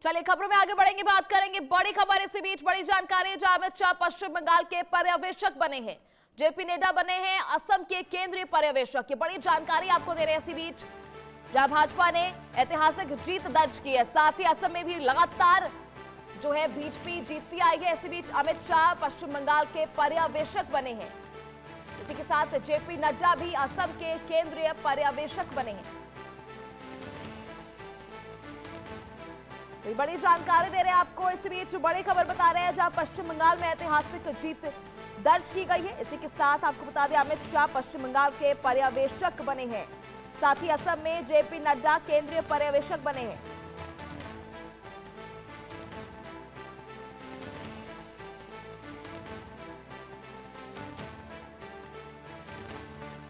चलिए खबरों में आगे बढ़ेंगे, बात करेंगे बड़ी खबर। इसी बीच बड़ी जानकारी, जहां अमित शाह पश्चिम बंगाल के पर्यवेक्षक बने हैं। जेपी नड्डा बने हैं असम के केंद्रीय पर्यवेक्षक। ये बड़ी जानकारी आपको दे रहे हैं। इसी बीच जहां भाजपा ने ऐतिहासिक जीत दर्ज की है, साथ ही असम में भी लगातार जो है बीजेपी जीतती आई है। इसी बीच अमित शाह पश्चिम बंगाल के पर्यवेक्षक बने हैं। इसी के साथ जेपी नड्डा भी असम के केंद्रीय पर्यवेक्षक बने हैं। बड़ी जानकारी दे रहे हैं आपको। इस बीच बड़ी खबर बता रहे हैं, जहां पश्चिम बंगाल में ऐतिहासिक जीत दर्ज की गई है। इसी के साथ आपको बता दें, अमित शाह पश्चिम बंगाल के पर्यवेक्षक बने हैं। साथ ही असम में जेपी नड्डा केंद्रीय पर्यवेक्षक बने हैं।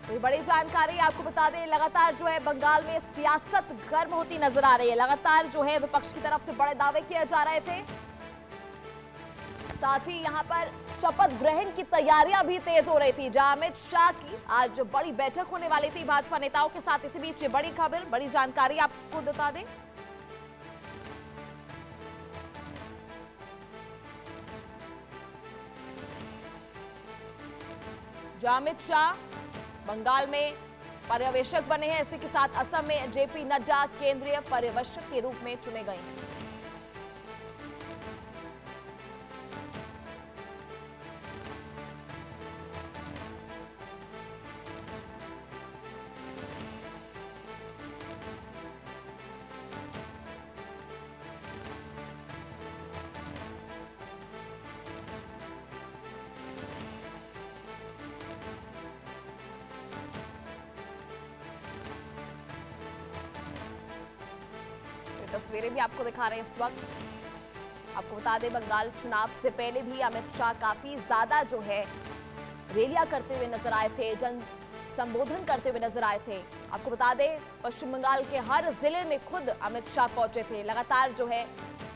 तो बड़ी जानकारी आपको बता दें, लगातार जो है बंगाल में सियासत गर्म होती नजर आ रही है। लगातार जो है विपक्ष की तरफ से बड़े दावे किए जा रहे थे। साथ ही यहां पर शपथ ग्रहण की तैयारियां भी तेज हो रही थी, जहां अमित शाह की आज बड़ी बैठक होने वाली थी भाजपा नेताओं के साथ। इसी बीच बड़ी खबर, बड़ी जानकारी आपको बता दें। जहां अमित शाह बंगाल में पर्यवेक्षक बने हैं, इसी के साथ असम में जेपी नड्डा केंद्रीय पर्यवेक्षक के रूप में चुने गए हैं। तस्वीरें भी आपको दिखा रहे हैं इस वक्त। आपको बता दें, बंगाल चुनाव से पहले भी अमित शाह काफी ज्यादा जो है रैलियां करते हुए नजर आए थे, जन संबोधन करते हुए नजर आए थे। आपको बता दें, पश्चिम बंगाल के हर जिले में खुद अमित शाह पहुंचे थे। लगातार जो है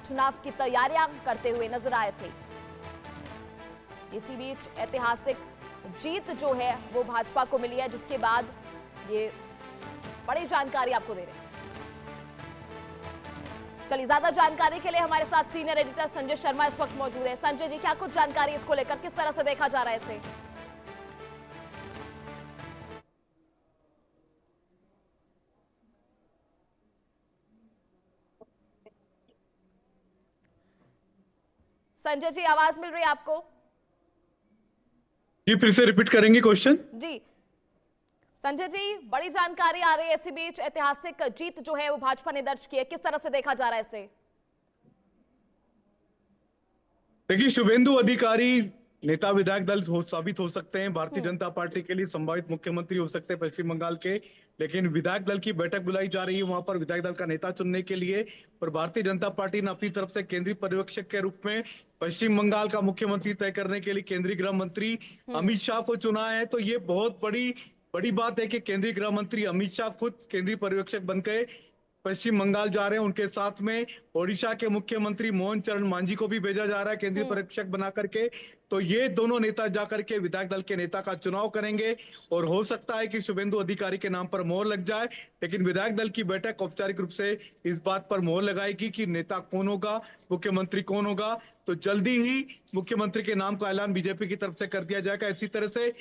चुनाव की तैयारियां करते हुए नजर आए थे। इसी बीच ऐतिहासिक जीत जो है वो भाजपा को मिली है, जिसके बाद ये बड़ी जानकारी आपको दे रहे हैं। चलिए, ज्यादा जानकारी के लिए हमारे साथ सीनियर एडिटर संजय शर्मा इस वक्त मौजूद है। संजय जी, क्या कुछ जानकारी इसको लेकर, किस तरह से देखा जा रहा है इसे? संजय जी, आवाज मिल रही है आपको? जी, फिर से रिपीट करेंगे क्वेश्चन? जी संजय जी, बड़ी जानकारी आ रही है। इसी बीच ऐतिहासिक जीत जो है वो भाजपा ने दर्ज की है, किस तरह से देखा जा रहा है इसे? देखिए, शुभेंदु अधिकारी नेता विधायक दल साबित हो सकते हैं, भारतीय जनता पार्टी के लिए संभावित मुख्यमंत्री हो सकते हैं पश्चिम बंगाल के। लेकिन विधायक दल की बैठक बुलाई जा रही है वहां पर विधायक दल का नेता चुनने के लिए, और भारतीय जनता पार्टी ने अपनी तरफ से केंद्रीय पर्यवेक्षक के रूप में पश्चिम बंगाल का मुख्यमंत्री तय करने के लिए केंद्रीय गृह मंत्री अमित शाह को चुना है। तो ये बहुत बड़ी बड़ी बात है कि केंद्रीय गृह मंत्री अमित शाह खुद केंद्रीय पर्यवेक्षक बन गए पश्चिम बंगाल जा रहे हैं। उनके साथ में ओडिशा के मुख्यमंत्री मोहन चरण मांझी को भी भेजा जा रहा है केंद्रीय पर्यवेक्षक बना करके। तो ये दोनों नेता जाकर के विधायक दल के नेता का चुनाव करेंगे, और हो सकता है कि शुभेंदु अधिकारी के नाम पर मोहर लग जाए। लेकिन विधायक दल की बैठक औपचारिक रूप से इस बात पर मोहर लगाएगी कि नेता कौन होगा, मुख्यमंत्री कौन होगा। तो जल्दी ही मुख्यमंत्री के नाम का ऐलान बीजेपी की तरफ से कर दिया जाएगा। इसी तरह से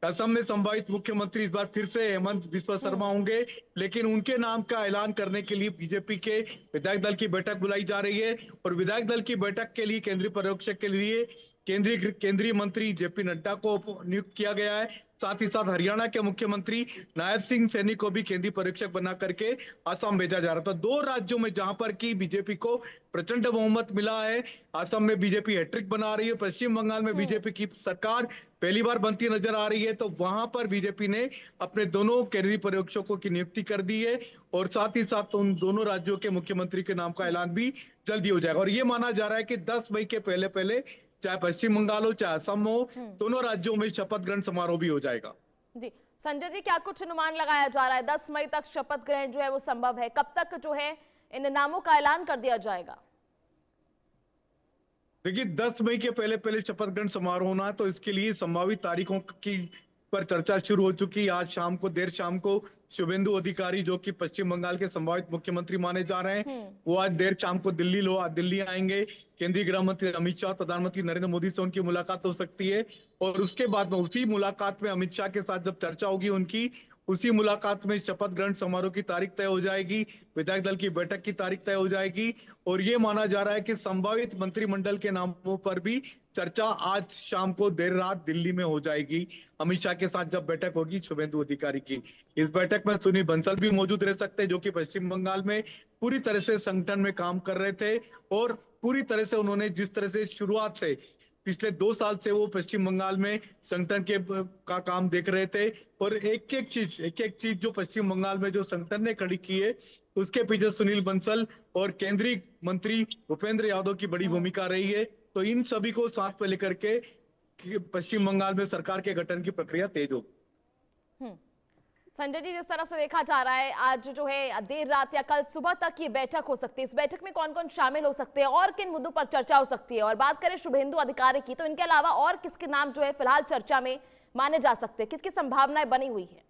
असम में संभावित मुख्यमंत्री इस बार फिर से हेमंत बिस्वा शर्मा होंगे, लेकिन उनके नाम का ऐलान करने के लिए बीजेपी के विधायक दल की बैठक बुलाई जा रही है। और विधायक दल की बैठक के लिए केंद्रीय पर्यवेक्षक के लिए केंद्रीय मंत्री जेपी नड्डा को नियुक्त किया गया है। साथ ही साथ हरियाणा के मुख्यमंत्री नायब सिंह सैनी को भी केंद्रीय पर्यवेक्षक बना करके असम भेजा जा रहा था। दो राज्यों में जहां पर की बीजेपी को प्रचंड बहुमत मिला है, असम में बीजेपी हैट्रिक बना रही है, पश्चिम बंगाल में बीजेपी की सरकार पहली बार बनती नजर आ रही है। तो वहां पर बीजेपी ने अपने दोनों केंद्रीय पर्यवेक्षकों की नियुक्ति कर दी है, और साथ ही साथ उन दोनों राज्यों के मुख्यमंत्री के नाम का ऐलान भी जल्दी हो जाएगा। और ये माना जा रहा है कि 10 मई के पहले पहले, चाहे पश्चिम बंगाल हो चाहे असम हो, दोनों राज्यों में शपथ ग्रहण समारोह भी हो जाएगा। जी संजय जी, क्या कुछ अनुमान लगाया जा रहा है? 10 मई तक शपथ ग्रहण जो है वो संभव है? कब तक जो है इन नामों का ऐलान कर दिया जाएगा? देखिए, 10 मई के पहले पहले शपथ ग्रहण समारोह होना है, तो इसके लिए संभावित तारीखों की पर चर्चा शुरू हो चुकी। आज शाम को, देर शाम को, शुभेंदु अधिकारी जो कि पश्चिम बंगाल के संभावित मुख्यमंत्री माने जा रहे हैं, वो आज देर शाम को दिल्ली आएंगे। केंद्रीय गृह मंत्री अमित शाह और प्रधानमंत्री नरेंद्र मोदी से उनकी मुलाकात हो सकती है। और उसके बाद में, उसी मुलाकात में अमित शाह के साथ जब चर्चा होगी उनकी, उसी मुलाकात में शपथ ग्रहण समारोह की तारीख तय हो जाएगी, विधायक दल की बैठक की तारीख तय हो जाएगी। और ये माना जा रहा है कि संभावित मंत्रिमंडल के नामों पर भी चर्चा आज शाम को देर रात दिल्ली में हो जाएगी, अमित शाह के साथ जब बैठक होगी शुभेंदु अधिकारी की। इस बैठक में सुनील बंसल भी मौजूद रह सकते हैं, जो कि पश्चिम बंगाल में पूरी तरह से संगठन में काम कर रहे थे। और पूरी तरह से उन्होंने, जिस तरह से शुरुआत से पिछले 2 साल से वो पश्चिम बंगाल में संगठन का काम देख रहे थे, और एक एक चीज जो पश्चिम बंगाल में जो संगठन ने खड़ी की है, उसके पीछे सुनील बंसल और केंद्रीय मंत्री भूपेंद्र यादव की बड़ी भूमिका रही है। तो इन सभी को साथ में लेकर के पश्चिम बंगाल में सरकार के गठन की प्रक्रिया तेज होगी। संजय जी, जिस तरह से देखा जा रहा है, आज जो है देर रात या कल सुबह तक ये बैठक हो सकती है। इस बैठक में कौन कौन शामिल हो सकते हैं और किन मुद्दों पर चर्चा हो सकती है? और बात करें शुभेंदु अधिकारी की, तो इनके अलावा और किसके नाम जो है फिलहाल चर्चा में माने जा सकते हैं, किसकी संभावनाएं बनी हुई है?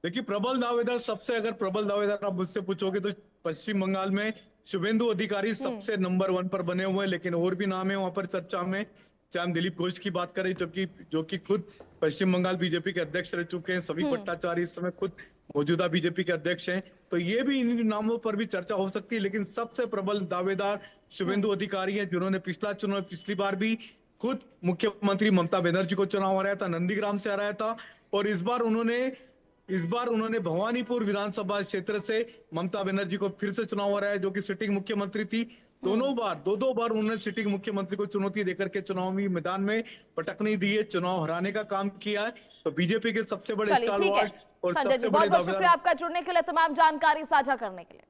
देखिए, प्रबल दावेदार, सबसे अगर प्रबल दावेदार आप मुझसे पूछोगे तो पश्चिम बंगाल में शुभेंदु अधिकारी सबसे नंबर 1 पर बने हुए हैं। लेकिन और भी नाम है वहां पर चर्चा में, चाहे हम दिलीप घोष की बात करें, जो कि खुद पश्चिम बंगाल बीजेपी के अध्यक्ष रह चुके हैं। सभी भट्टाचार्य इस समय खुद मौजूदा बीजेपी के अध्यक्ष हैं। तो ये भी, इन नामों पर भी चर्चा हो सकती है। लेकिन सबसे प्रबल दावेदार शुभेंदु अधिकारी हैं, जिन्होंने पिछली बार भी खुद मुख्यमंत्री ममता बनर्जी को चुनाव हराया था, नंदीग्राम से हराया था। और इस बार उन्होंने भवानीपुर विधानसभा क्षेत्र से ममता बनर्जी को फिर से चुनाव हराया, जो कि सिटिंग मुख्यमंत्री थी। दो बार उन्होंने सिटिंग मुख्यमंत्री को चुनौती देकर के चुनावी मैदान में पटकनी दी है, चुनाव हराने का काम किया है। तो बीजेपी के सबसे बड़े स्टारवार्ड और सबसे बड़े बहुत शुक्रिया आपका जुड़ने के लिए, तमाम जानकारी साझा करने के लिए।